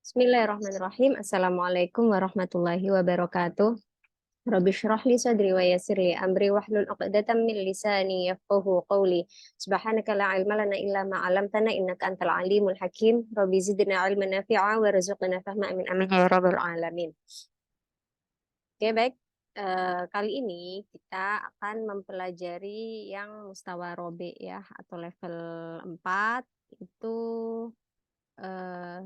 Bismillahirrahmanirrahim. Assalamualaikum warahmatullahi wabarakatuh. Rabbi shrah li sadri wa yassir li amri wahlul 'uqdatam min lisani yafqahu qawli. Subhanaka la ilma lana illa ma 'allamtana innaka antal alimul hakim. Rabbi zidna ilman nafi'a warzuqna fahma amin amin ya rabbal alamin. Oke, baik. Kali ini kita akan mempelajari yang mustawa robe ya atau level 4 itu eh,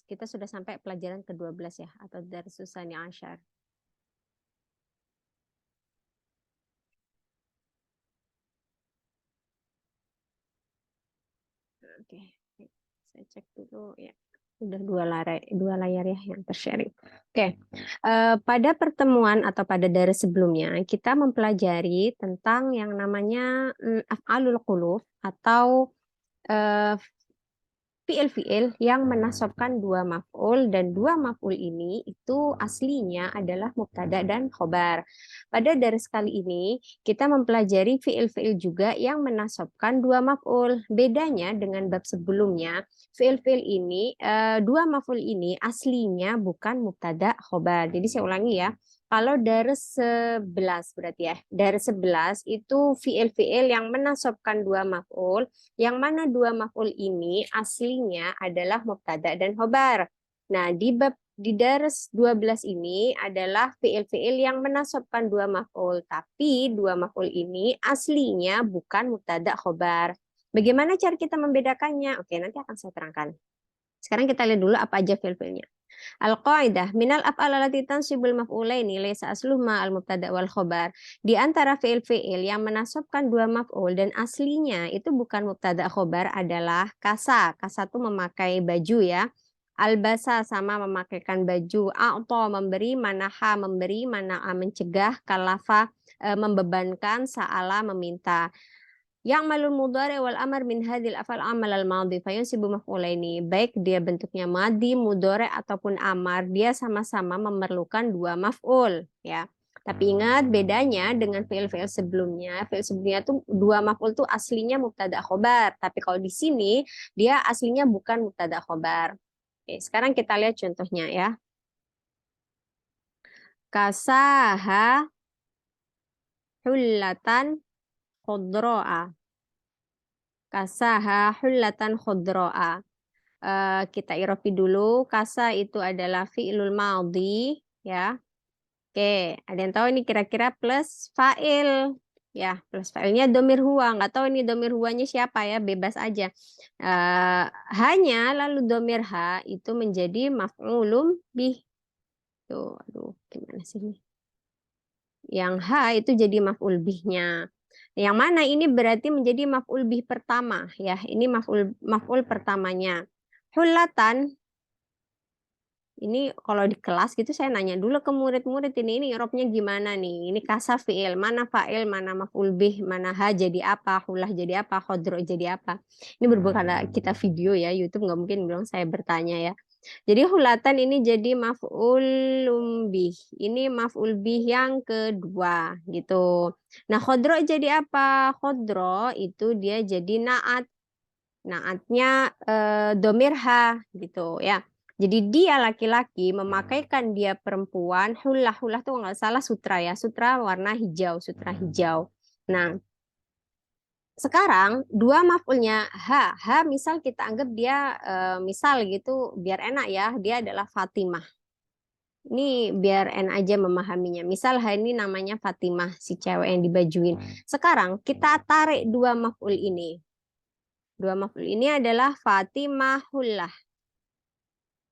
kita sudah sampai pelajaran ke-12 ya, atau Darsus Tsani Asyar. Oke, saya cek dulu ya. Udah dua layar ya yang tersharing. Oke, pada pertemuan atau pada dari sebelumnya kita mempelajari tentang yang namanya af'alul qulub atau eh, fiil-fiil yang menasobkan dua maf'ul, dan dua maf'ul ini itu aslinya adalah mubtada dan khobar. Pada daris kali ini kita mempelajari fiil-fiil juga yang menasobkan dua maf'ul. Bedanya dengan bab sebelumnya, fiil-fiil ini dua maf'ul ini aslinya bukan mubtada khobar. Jadi saya ulangi ya. Kalau dari 11 berarti ya, dari 11 itu fiil-fiil yang menasobkan dua maf'ul, yang mana dua maf'ul ini aslinya adalah mubtada dan khobar. Nah, di daras 12 ini adalah fiil-fiil yang menasobkan dua maf'ul, tapi dua maf'ul ini aslinya bukan mubtada khobar. Bagaimana cara kita membedakannya? Oke, nanti akan saya terangkan. Sekarang kita lihat dulu apa aja fiil-fiilnya. Al-qaidah minal af'al allati tansibul maf'ulaini laysa asluhuma al-mubtada wal khobar. Di antara fi'il-fi'il yang menasobkan dua maf'ul dan aslinya itu bukan mubtada khobar adalah kasa. Kasa itu memakai baju ya. Albasa sama memakaikan baju. A'to memberi, manaha memberi, mana'a mencegah, kalafa membebankan, sa'ala meminta. Yang malul mudhari wal amar min hadil afal amal al madhi fayunsibu maf'ulaini. Baik dia bentuknya madhi, mudhari ataupun amar, dia sama-sama memerlukan dua maf'ul ya. Tapi ingat bedanya dengan fi'il-fi'il sebelumnya. Fi'il sebelumnya tuh dua maf'ul tuh aslinya mubtada khobar. Tapi kalau di sini dia aslinya bukan mubtada khobar. Oke, sekarang kita lihat contohnya ya. Kasaha hullatan khodro'a. Kasaha hullatan khodro'a. Kita irofi dulu. Kasa itu adalah fi'ilul madhi ya. Oke, ada yang tahu ini kira-kira plus fa'il ya, plus fa'ilnya domir huwa. Nggak tahu ini domir huwanya siapa ya, bebas aja. Hanya lalu domir ha itu menjadi maf'ulum bih. Tuh, aduh, gimana sih ini? Yang ha itu jadi maf'ul bihnya. Yang mana ini berarti menjadi maf'ul bih pertama ya. Ini maf'ul pertamanya. Hullatan ini kalau di kelas gitu saya nanya dulu ke murid-murid ini irobnya gimana nih? Ini kasa fi'il, mana fa'il, mana maf'ul bih, mana ha jadi apa, hulah jadi apa, khodro jadi apa. Ini berhubung karena kita video ya, YouTube nggak mungkin bilang saya bertanya ya. Jadi hulatan ini jadi maf'ul bih. Ini maf'ul bih yang kedua gitu. Nah, khodro jadi apa? Khodro itu dia jadi naat. Naatnya domir ha gitu ya. Jadi dia laki-laki memakaikan dia perempuan. Hulah tuh nggak salah sutra ya. Sutra warna hijau, sutra hijau. Nah, sekarang dua maf'ulnya ha misal kita anggap dia misal gitu biar enak ya, dia adalah Fatimah. Ini biar enak aja memahaminya. Misal ha ini namanya Fatimah, si cewek yang dibajuin. Sekarang kita tarik dua maf'ul ini. Dua maf'ul ini adalah Fatimahullah.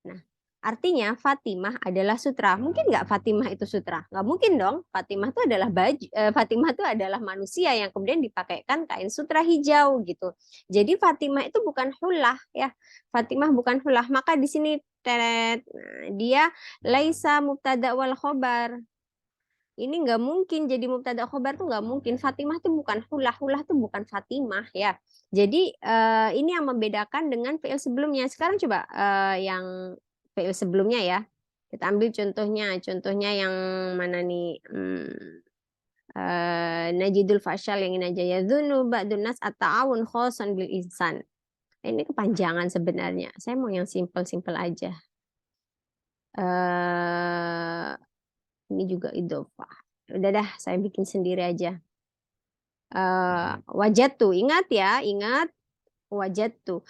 Nah, artinya Fatimah adalah sutra. Mungkin nggak Fatimah itu sutra? Nggak mungkin dong. Fatimah itu adalah baju. Fatimah itu adalah manusia yang kemudian dipakaikan kain sutra hijau gitu. Jadi Fatimah itu bukan hulah ya. Fatimah bukan hulah. Maka di sini teret. Nah, dia laisa mubtada wal khobar. Ini nggak mungkin jadi mubtada khobar tuh nggak mungkin. Fatimah tuh bukan hulah, hulah tuh bukan Fatimah ya. Jadi ini yang membedakan dengan fiil sebelumnya. Sekarang coba yang fiil sebelumnya ya. Kita ambil contohnya yang mana nih? Najidul fashal yang ini aja ya. Dzunu ba'dun nas at-ta'awun khosan bil insan. Ini kepanjangan sebenarnya. Saya mau yang simple-simple aja. Ini juga idofah. Udah dah, saya bikin sendiri aja. Wajatu, ingat ya, ingat wajatu.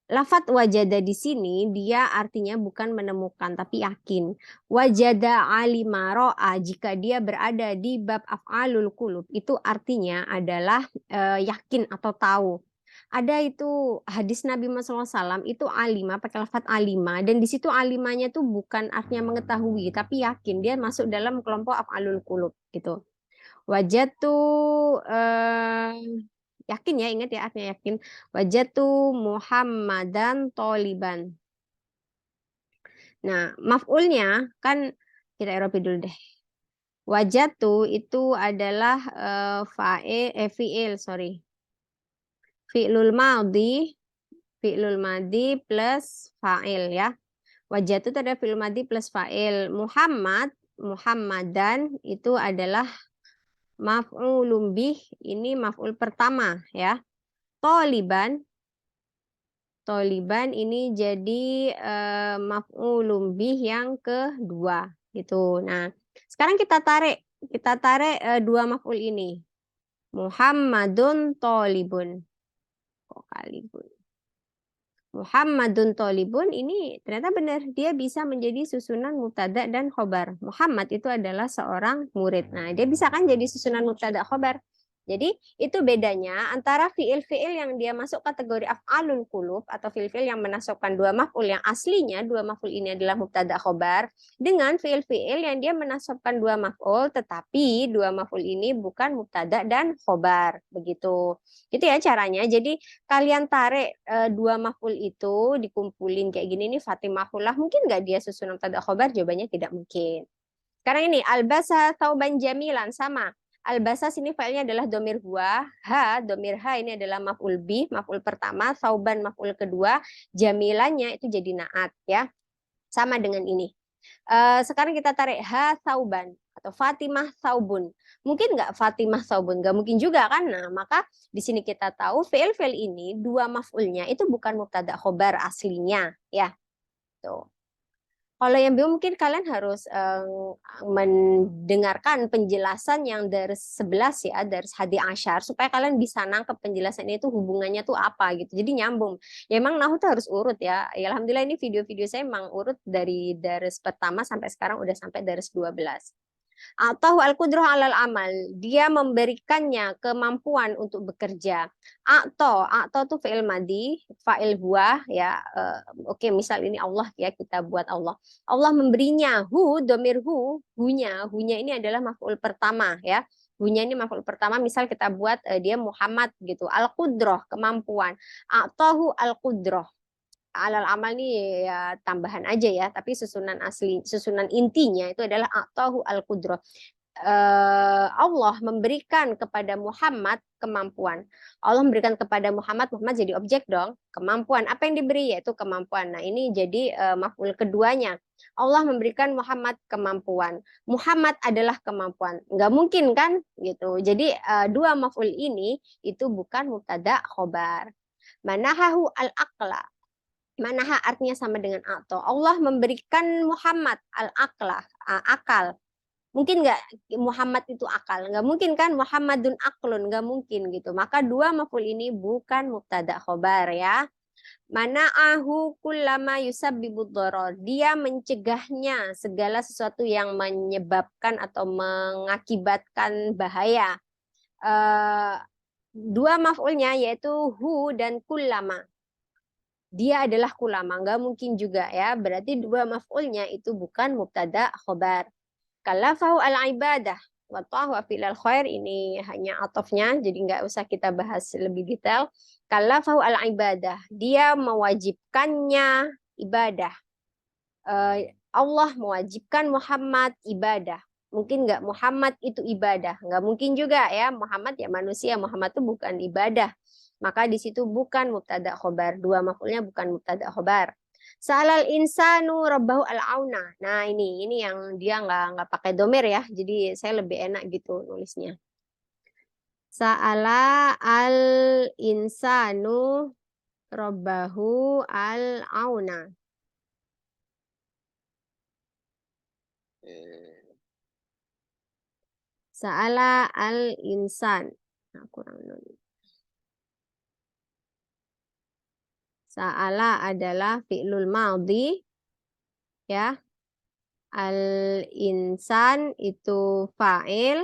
Lafat wajada di sini dia artinya bukan menemukan tapi yakin. Wajada alima ro'a jika dia berada di bab af'alul qulub itu artinya adalah yakin atau tahu. Ada itu hadis Nabi Muhammad SAW itu alima pakai lafat alima dan di situ alimanya tuh bukan artinya mengetahui tapi yakin dia masuk dalam kelompok af'alul qulub gitu. Wajatu yakin ya, ingat ya artinya yakin. Wajatu Muhammadan toliban. Nah, maf'ulnya kan kita eropi dulu deh. Wajatu itu adalah fi'il, sorry. Fi'lul madhi, fi'lul madhi plus fa'il ya. Wajatu itu ada fi'lul madhi plus fa'il. Muhammad, Muhammadan itu adalah maf'ulun bih, ini maf'ul pertama ya. Toliban, Toliban ini jadi maf'ulun bih yang kedua gitu. Nah, sekarang kita tarik dua maf'ul ini. Muhammadun tolibun. Kok kalibun? Muhammadun tolibun ini ternyata benar. Dia bisa menjadi susunan mubtada dan khobar. Muhammad itu adalah seorang murid. Nah, dia bisa kan jadi susunan mubtada khobar. Jadi itu bedanya antara fiil-fiil yang dia masuk kategori af'alul qulub atau fiil-fiil yang menasabkan dua maf'ul yang aslinya dua maf'ul ini adalah mubtada khobar dengan fiil-fiil yang dia menasabkan dua maf'ul tetapi dua maf'ul ini bukan mubtada dan khobar begitu. Gitu ya caranya. Jadi kalian tarik dua maf'ul itu dikumpulin kayak gini nih Fatimahullah mungkin nggak dia susunan mubtada khobar? Jawabannya tidak mungkin. Sekarang ini albasa tauban jamilan sama. Albasa sini failnya adalah domir huwa, domir ha ini adalah maf'ul bih, maf'ul pertama, sauban maf'ul kedua, jamilannya itu jadi naat ya. Sama dengan ini. Sekarang kita tarik ha sauban atau Fatimah saubun. Mungkin nggak Fatimah saubun? Nggak mungkin juga kan? Nah, maka di sini kita tahu fi'il-fi'il ini dua maf'ulnya itu bukan mubtada khobar aslinya ya. Tuh. Kalau yang bingung mungkin kalian harus mendengarkan penjelasan yang dari 11 ya, dari hadi asyar supaya kalian bisa nangkep penjelasan itu hubungannya tuh apa gitu. Jadi nyambung. Ya emang nahu tuh harus urut ya. Ya alhamdulillah ini video-video saya emang urut dari daris pertama sampai sekarang udah sampai daris 12. Atau al-qudrah alal amal, dia memberikannya kemampuan untuk bekerja. Atau tuh fi'il madi, fa'il huwa ya. Oke, misal ini Allah ya, kita buat Allah. Allah memberinya domir hunya ini adalah maf'ul pertama ya. Hunya ini maf'ul pertama, misal kita buat dia Muhammad gitu. Al-qudrah, kemampuan. Atau al-qudrah alal amal nih ya tambahan aja ya, tapi susunan asli, susunan intinya itu adalah atahu al qudrah. Allah memberikan kepada Muhammad kemampuan. Allah memberikan kepada Muhammad, Muhammad jadi objek dong. Kemampuan apa yang diberi yaitu kemampuan. Nah ini jadi maf'ul keduanya. Allah memberikan Muhammad kemampuan. Muhammad adalah kemampuan. Nggak mungkin kan gitu. Jadi dua maf'ul ini itu bukan mubtada khobar. Manahahu al-aqla. Manaha artinya sama dengan atau. Allah memberikan Muhammad al-aqlah, akal. Mungkin nggak Muhammad itu akal? Nggak mungkin kan Muhammadun aklun? Nggak mungkin gitu. Maka dua maf'ul ini bukan mubtada khobar ya. Mana'ahu kullama yusabbibud dharar. Dia mencegahnya segala sesuatu yang menyebabkan atau mengakibatkan bahaya. Dua maf'ulnya yaitu hu dan kullama. Dia adalah kulama, nggak mungkin juga ya. Berarti dua maf'ulnya itu bukan mubtada khobar. Kalafahu al-ibadah wa ta'hu filal khair, ini hanya atofnya jadi nggak usah kita bahas lebih detail. Kalafahu al-ibadah, dia mewajibkannya ibadah. Allah mewajibkan Muhammad ibadah. Mungkin nggak Muhammad itu ibadah, nggak mungkin juga ya. Muhammad ya manusia, Muhammad itu bukan ibadah. Maka di situ bukan mubtada khobar. Dua maf'ulnya bukan mubtada khobar. Sa'alal insanu rabbahu al-auna. Nah, ini yang dia nggak pakai domir ya. Jadi saya lebih enak gitu nulisnya. Sa'ala al insanu Rabbahu al-auna. Sa'ala al-insan. Nah, kurang dulu. Sa'ala adalah fi'lul madhi, ya. Al-insan itu fa'il.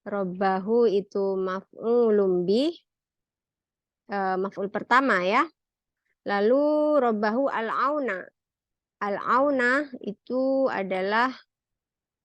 Rabbahu itu maf'ulun bih. Maf'ul pertama ya. Lalu rabbahu al-auna. Al-auna itu adalah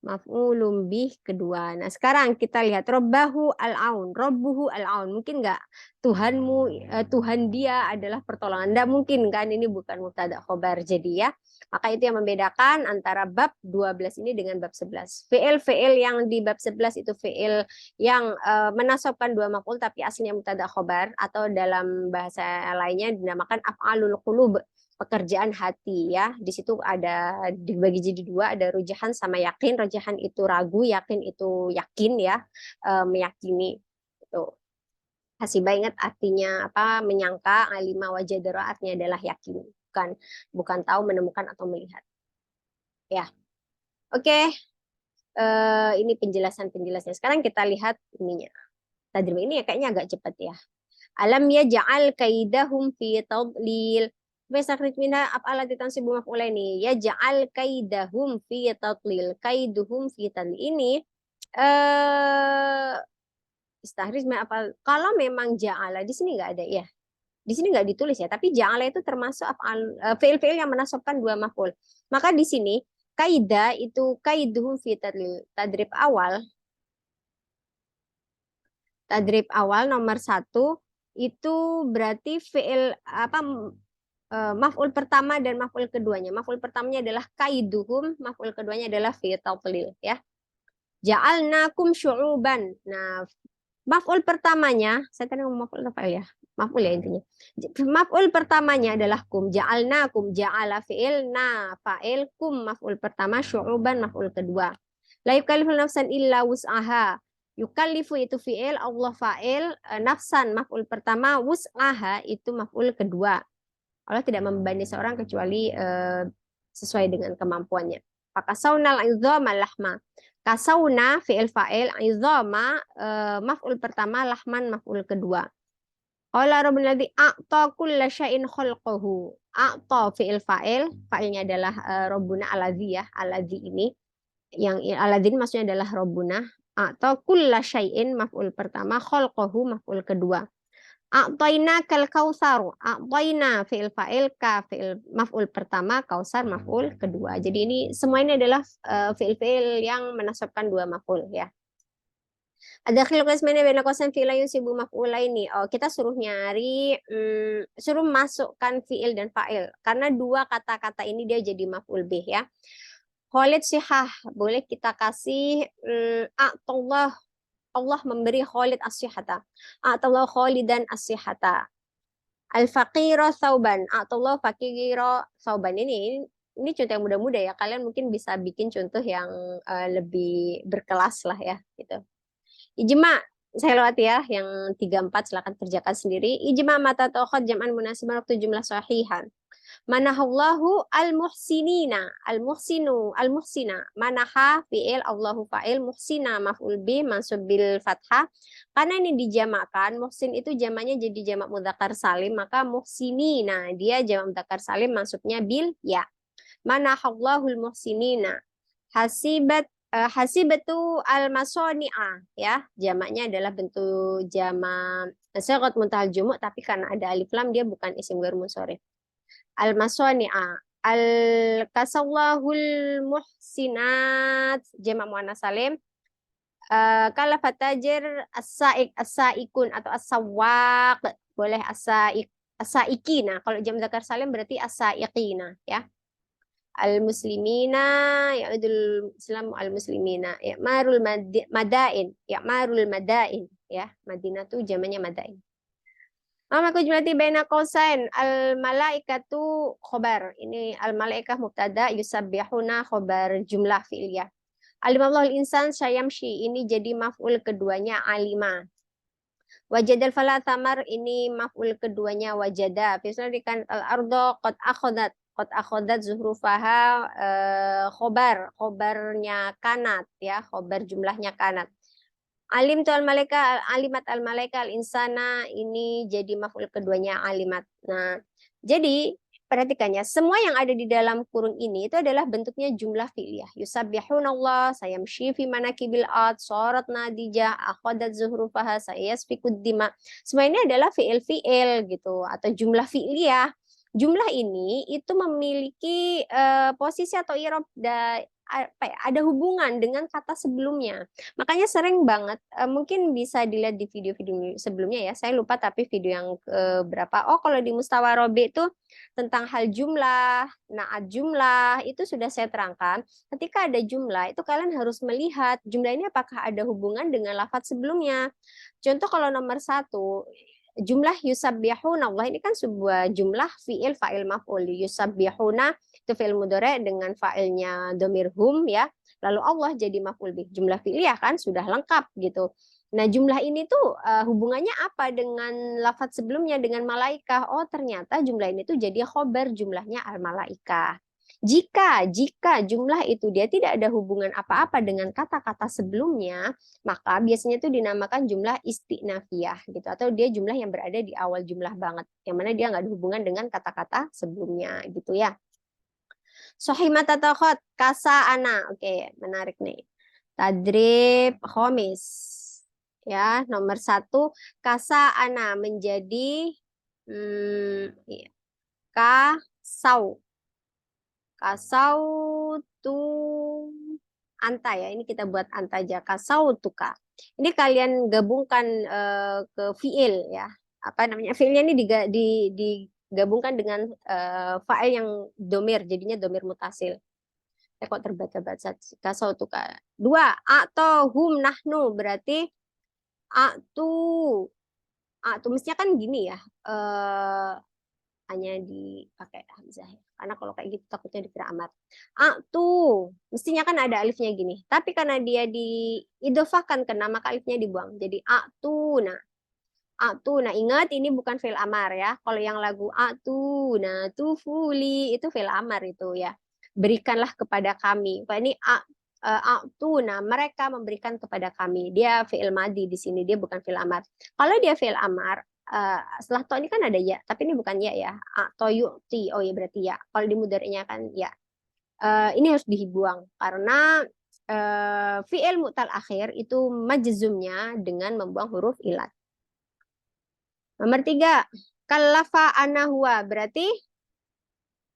maf'ulun bih kedua. Nah, sekarang kita lihat robbahu al-aun, robbuhu al-aun. Mungkin nggak Tuhanmu, Tuhan dia adalah pertolongan. Nggak mungkin kan, ini bukan mubtada khobar. Jadi ya, maka itu yang membedakan antara bab 12 ini dengan bab 11. Fi'il yang di bab 11 itu fi'il yang menasabkan dua maf'ul tapi aslinya mubtada khobar, atau dalam bahasa lainnya dinamakan af'alul qulub, pekerjaan hati ya. Di situ ada dibagi jadi dua, ada rujahan sama yakin. Rujahan itu ragu, yakin itu yakin ya, meyakini. Itu. Hasiba ingat artinya apa? Menyangka, alima wajadara artinya adalah yakin, bukan tahu, menemukan atau melihat. Ya. Oke. Ini penjelasannya. Sekarang kita lihat ininya. Tadrib ini ya kayaknya agak cepat ya. Alam yaj'al kaidahum fi tadlil. Besakrit minha af'ala tansibu maf'ulaini. Yaj'al kaidahum fi tadlil. Kaiduhum fi tadlil. Ini istahriz apa? Kalau memang ja'ala di sini nggak ada ya. Di sini nggak ditulis ya, tapi ja'ala itu termasuk fi'il-fi'il yang menasabkan dua maf'ul. Maka di sini kaida itu kaiduhum fi tadlil. Tadrib awal nomor 1 itu berarti fi'il apa, maf'ul pertama dan maf'ul keduanya. Maf'ul pertamanya adalah kaiduhum, maf'ul keduanya adalah fi tadlil ya. Ja'alnakum syu'uban. Nah, maf'ul pertamanya, saya tadi ngomong maf'ul apa ya? Maf'ul ya intinya. Maf'ul pertamanya adalah kum. Ja'alnakum, ja'ala fi'il, na fa'il, kum maf'ul pertama, syu'uban maf'ul kedua. La yukallifu nafsan illa wus'aha. Yukallifu itu fi'il, Allah fa'il, nafsan maf'ul pertama, wus'aha itu maf'ul kedua. Allah tidak membebani seorang kecuali sesuai dengan kemampuannya. Fakasaunal izama lahma. Kasauna fi'il fa'il, izama maf'ul pertama, lahman maf'ul kedua. Qala rabbul ladzi a'ta kulla syai'in khalqahu. A'ta fi'il fa'il, fa'ilnya adalah rabbuna alladzi ya, alladzi ini. Yang alladzi ini maksudnya adalah rabbuna. A'ta kulla syai'in maf'ul pertama, khalqahu maf'ul kedua. A'tayna kal kautsaru. A'tayna fi'il fa'il, ka fi'il maf'ul pertama, kausar maf'ul kedua. Jadi ini semua ini adalah fi'il-fi'il yang menasabkan dua maf'ul ya. Ada khilaf qismaini baina qasan fi'il yusibu maf'ulaini. Oh, kita suruh nyari suruh masukkan fi'il dan fa'il karena dua kata-kata ini dia jadi maf'ul bih ya. Khalid sihah, boleh kita kasih a'tallah, Allah memberi Khalid as-sihata. A'tallahu Khalidan as-sihata. Al-faqira thauban. A'tallahu faqira thauban. Ini contoh yang mudah-mudah ya. Kalian mungkin bisa bikin contoh yang lebih berkelas lah ya gitu. Ijma, saya lewat ya yang 3-4 silakan kerjakan sendiri. Ijma mata tokhot jam'an munasiban waktu jumlah sahihan. Manahallahu al-muhsinina, al-muhsina, manaha fi'il, Allahu fa'il, muhsina maf'ul bih mansub bil fathah. Karena ini dijamakkan, muhsin itu jamaknya jadi jamak mudzakkar salim, maka muhsinina dia jamak mudzakkar salim mansubnya bil ya. Manahallahu al-muhsinina. Hasibatu al-masoni'a ya, jamaknya adalah bentuk jamak sigat muntahal jumu', tapi karena ada alif lam dia bukan isim ghair munsharif. Al-masoni'a, al-kasallahul muhsinat, jamak muannas salim. Kala fatajir as-saikun atau as-sawaq, boleh as-saikina. Kalau jam zakar salim berarti as-saikina ya. Al-muslimina, ya'udul islam al-muslimina, ya'marul madain, ya'marul madain ya. Madinah tuh jamaknya madain. Maka jumlati baina qausain al-malaikatu khobar. Ini al-malaikah mubtada, yusabbihuna khobar jumlah fi'liyah. Alimallahu al-insan syayamshi, ini jadi maf'ul keduanya alima. Wajadal fala tamar ini maf'ul keduanya wajada. Misalnya kan al-ardo qad akhodat zuhrufaha khobarnya kanat ya, khobar jumlahnya kanat. Alim tu al-malaika, alimat al-malaika al-insana ini jadi maf'ul keduanya alimat. Nah, jadi perhatikannya, semua yang ada di dalam kurung ini itu adalah bentuknya jumlah fi'liyah. Yusabbihunallah, sayamshi fi manakibil ard, sorat nadijah, akhadat zuhrufaha, sayasfikud dima. Semua ini adalah fi'il-fi'il gitu, atau jumlah fi'liyah. Jumlah ini itu memiliki posisi atau irob ada hubungan dengan kata sebelumnya. Makanya sering banget, mungkin bisa dilihat di video-video sebelumnya ya, saya lupa tapi video yang berapa. Oh, kalau di Mustawa Robi itu tentang hal jumlah, naat jumlah, itu sudah saya terangkan. Ketika ada jumlah, itu kalian harus melihat jumlah ini apakah ada hubungan dengan lafaz sebelumnya. Contoh kalau nomor 1, jumlah yusabbihuna Allah ini kan sebuah jumlah fi'il fa'il maf'ul. Yusabbihuna itu fi'il mudhari dengan fa'ilnya domir hum ya. Lalu Allah jadi maf'ul bih. Jumlah fi'liyah kan sudah lengkap gitu. Nah, jumlah ini tuh hubungannya apa dengan lafaz sebelumnya dengan malaikah? Oh, ternyata jumlah ini tuh jadi khobar jumlahnya al-malaikah. Jika jumlah itu dia tidak ada hubungan apa-apa dengan kata-kata sebelumnya, maka biasanya itu dinamakan jumlah istinafiyah gitu, atau dia jumlah yang berada di awal jumlah banget, yang mana dia nggak ada hubungan dengan kata-kata sebelumnya gitu ya. Sohimat atau khot kasa ana, oke, menarik nih. Tadrib khomis ya, nomor 1 kasa ana menjadi iya, kasau tu anta ya, ini kita buat anta aja, kasau tuka. Ini kalian gabungkan ke fiil ya, apa namanya, fiilnya ini digabungkan dengan fa'il yang domir, jadinya domir mutasil. Kok terbaca-baca kasau tuka. 2 atau hum nahnu, berarti atu mestinya kan gini ya, hanya dipakai hamzah ya. Karena kalau kayak gitu takutnya dikira amat. Mestinya kan ada alifnya gini. Tapi karena dia diidofahkan ke nama, alifnya dibuang. Jadi nah ingat ini bukan fi'il amar ya. Kalau yang lagu nah tufuli itu fi'il amar itu ya. Berikanlah kepada kami. Kalau ini nah mereka memberikan kepada kami. Dia fi'il madi di sini, dia bukan fi'il amar. Kalau dia fi'il amar, setelah to ini kan ada ya, tapi ini bukan ya ya. To yu'ti, oh ya berarti ya. Kalau di mudhari'nya kan ya. Ini harus dibuang karena fi'il mu'tal akhir itu majzumnya dengan membuang huruf ilat. Nomor 3, kalafa anahwa, berarti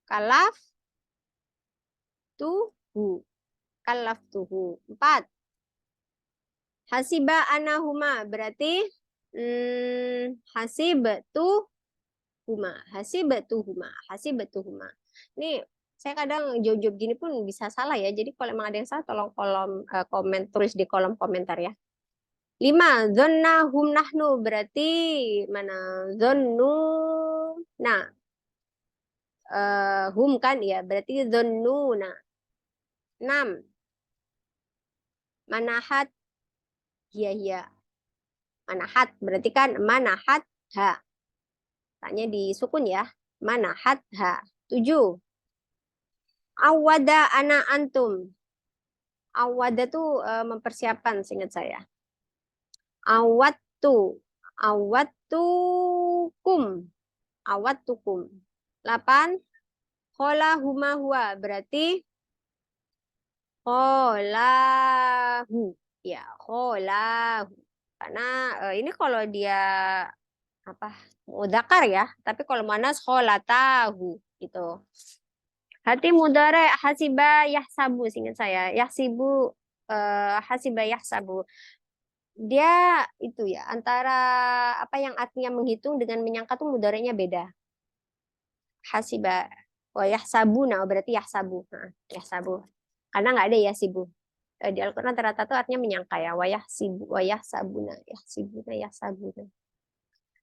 kalaf tuhu. Kalaf tuhu. 4, hasiba anahuma, berarti hasibatuhuma. Ini saya kadang jawab gini pun bisa salah ya. Jadi kalau emang ada yang salah tolong tulis di kolom komentar ya. 5, zonna hum nahnu, berarti mana zonnu. Nah, hum kan ya, berarti zonnuna. 6, manahat hiya. Manahat berarti kan manahat ha. Tanya di sukun ya. Manahat ha. 7, awada ana antum. Awada tuh mempersiapkan, seingat saya. Awattukum. Awattukum. 8, khola huma huwa, berarti kholahu. Ya, kholahu. Karena ini kalau dia apa mudakar ya, tapi kalau manas kholatahu gitu. Hati mudare hasiba yahsabu, seingat saya. Yahsibu, hasiba yahsabu. Dia itu ya, antara apa yang artinya menghitung dengan menyangka tuh mudaranya beda. Hasiba wa yahsabuna, berarti yahsabu. Nah, yahsabu. Karena nggak ada yahsibu. Di Al-Quran rata-rata tuh artinya menyangka ya. Wa yahsabuna, yahsabuna.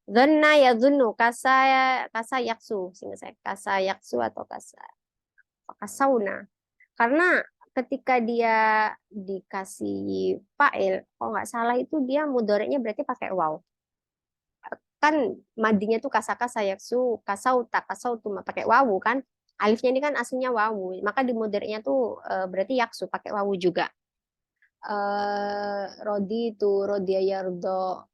Dhanna yadhunnu, kasa yaksu, sehingga saya kasa yaksu atau kasauna. Karena ketika dia dikasih fa'il, kalau nggak salah itu dia mudhari'nya berarti pakai waw. kan madinya tuh kasaka sayaksu, kasauta, kasautu pakai wawu kan. Alifnya ini kan aslinya wawu, maka di modernya tuh berarti yaksu pakai wawu juga. Rodi itu rodia yardo,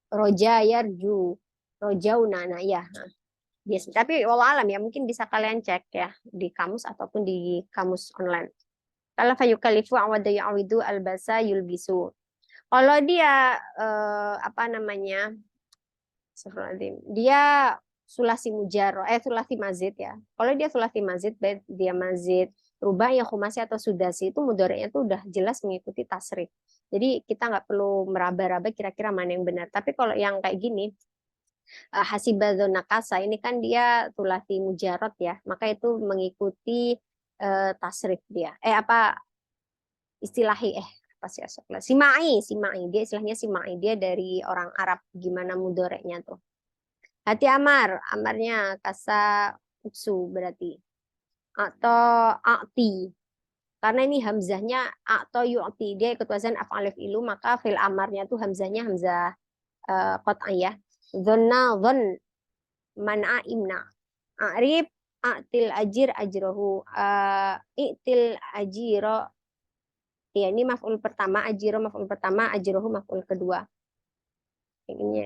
roja yarju, rojauna, nah ya. Biasa. Tapi walau alam ya mungkin bisa kalian cek ya di kamus ataupun di kamus online. Kalau fayukalifu awada ya'widu albasa yulbisu. Kalau dia apa namanya? Dia sulasi mujaro, sulasi mazid ya. Kalau dia sulasi mazid, baik dia mazid rubah ya khumasi atau sudasi itu mudorenya itu udah jelas mengikuti tasrif. Jadi kita nggak perlu meraba-raba kira-kira mana yang benar. Tapi kalau yang kayak gini, hasibadzon nakasa ini kan dia sulasi mujarot ya, maka itu mengikuti tasrif dia. Apa istilahi apa sih asal simai dia istilahnya simai dia dari orang Arab gimana mudoreknya tuh. Hati amar, amarnya kasa uksu berarti. Atau akti. Karena ini hamzahnya atau yu'ti. Dia ikut wazan af'alif ilu, maka fil amarnya tuh hamzahnya hamzah qat'iyah. Dhonna dhon man'a imna. A'rib a'til ajir ajrohu. I'til ajiro. Ya, ini maf'ul pertama, ajiro maf'ul pertama, ajrohu maf'ul kedua. Ini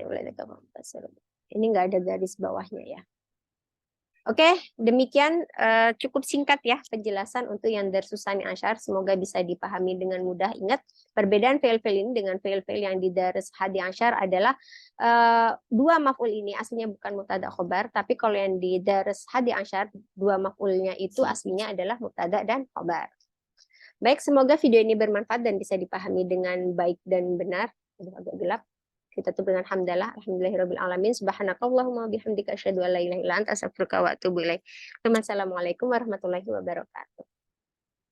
nggak ada garis bawahnya ya. Oke, demikian cukup singkat ya penjelasan untuk yang Darsusani Asyar. Semoga bisa dipahami dengan mudah. Ingat, perbedaan fi'il-fi'il ini dengan fi'il-fi'il yang di Darus Hadi Asyar adalah dua maf'ul ini aslinya bukan mubtada khobar, tapi kalau yang di Darus Hadi Asyar, dua maf'ulnya itu aslinya adalah mubtada dan khobar. Baik, semoga video ini bermanfaat dan bisa dipahami dengan baik dan benar. Agak gelap. Kita tutup dengan hamdalah, alhamdulillahirabbil alamin, subhanakallahumma bihamdika asyhadu an la ilaha illa anta astaghfiruka wa atubu ilaik. Wassalamualaikum warahmatullahi wabarakatuh.